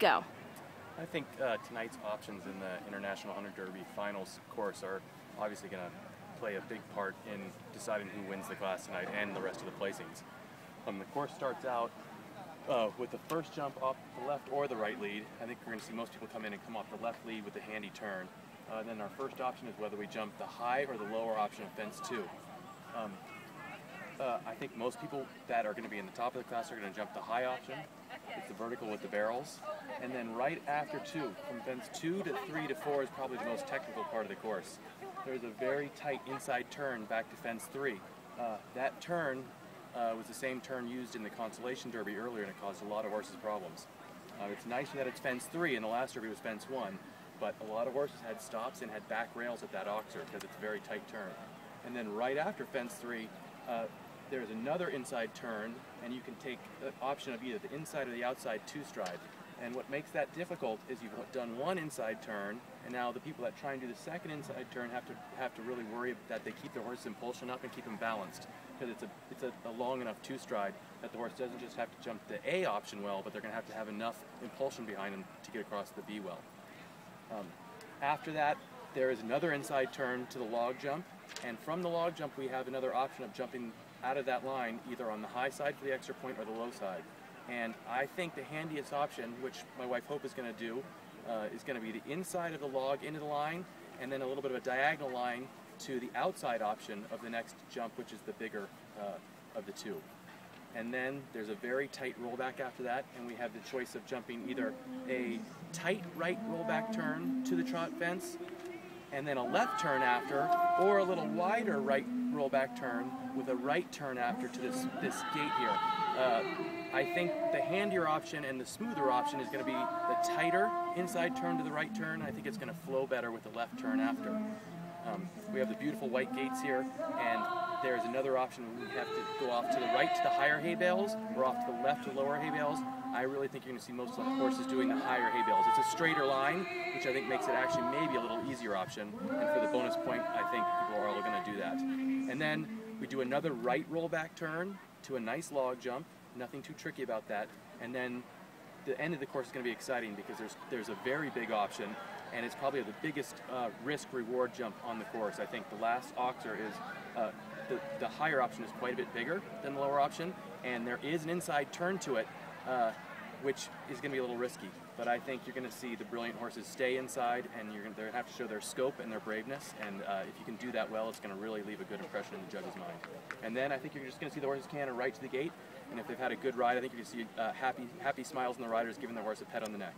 go. I think tonight's options in the International Hunter Derby Finals course are obviously going to play a big part in deciding who wins the class tonight and the rest of the placings. The course starts out with the first jump off the left or the right lead. I think we're going to see most people come in and come off the left lead with a handy turn. Then our first option is whether we jump the high or the lower option of fence 2. I think most people that are going to be in the top of the class are going to jump the high option. It's the vertical with the barrels. And then right after 2, from fence 2 to 3 to 4 is probably the most technical part of the course. There's a very tight inside turn back to fence 3. That turn was the same turn used in the Consolation Derby earlier, and it caused a lot of horses problems. It's nice that it's fence 3 and the last derby was fence 1, but a lot of horses had stops and had back rails at that oxer because it's a very tight turn. And then right after fence 3, there's another inside turn, and you can take the option of either the inside or the outside 2-stride. And what makes that difficult is you've done one inside turn, and now the people that try and do the second inside turn have to really worry that they keep their horse's impulsion up and keep them balanced, because it's a long enough 2-stride that the horse doesn't just have to jump the A option well, but they're going to have enough impulsion behind them to get across the B well. After that, there is another inside turn to the log jump, and from the log jump we have another option of jumping out of that line either on the high side for the extra point or the low side. And I think the handiest option, which my wife Hope is going to do, is going to be the inside of the log into the line, and then a little bit of a diagonal line to the outside option of the next jump, which is the bigger of the 2. And then there's a very tight rollback after that, and we have the choice of jumping either a tight right rollback turn to the trot fence, and then a left turn after, or a little wider right rollback turn with a right turn after to this gate here. I think the handier option and the smoother option is going to be the tighter inside turn to the right turn. I think it's going to flow better with the left turn after. We have the beautiful white gates here, and there's another option. We have to go off to the right to the higher hay bales, or off to the left to lower hay bales. I really think you're going to see most of the horses doing the higher hay bales. It's a straighter line, which I think makes it actually maybe a little easier option. And for the bonus point, I think people are all going to do that. And then we do another right rollback turn to a nice log jump. Nothing too tricky about that. And then the end of the course is going to be exciting because there's a very big option, and it's probably the biggest risk-reward jump on the course. I think the last oxer is the higher option is quite a bit bigger than the lower option, and there is an inside turn to it, which is going to be a little risky. But I think you're going to see the brilliant horses stay inside, and they're going to have to show their scope and their braveness. And if you can do that well, it's going to really leave a good impression in the judge's mind. And then I think you're just going to see the horses canter right to the gate. And if they've had a good ride, I think you're going to see happy smiles on the riders giving their horse a pet on the neck.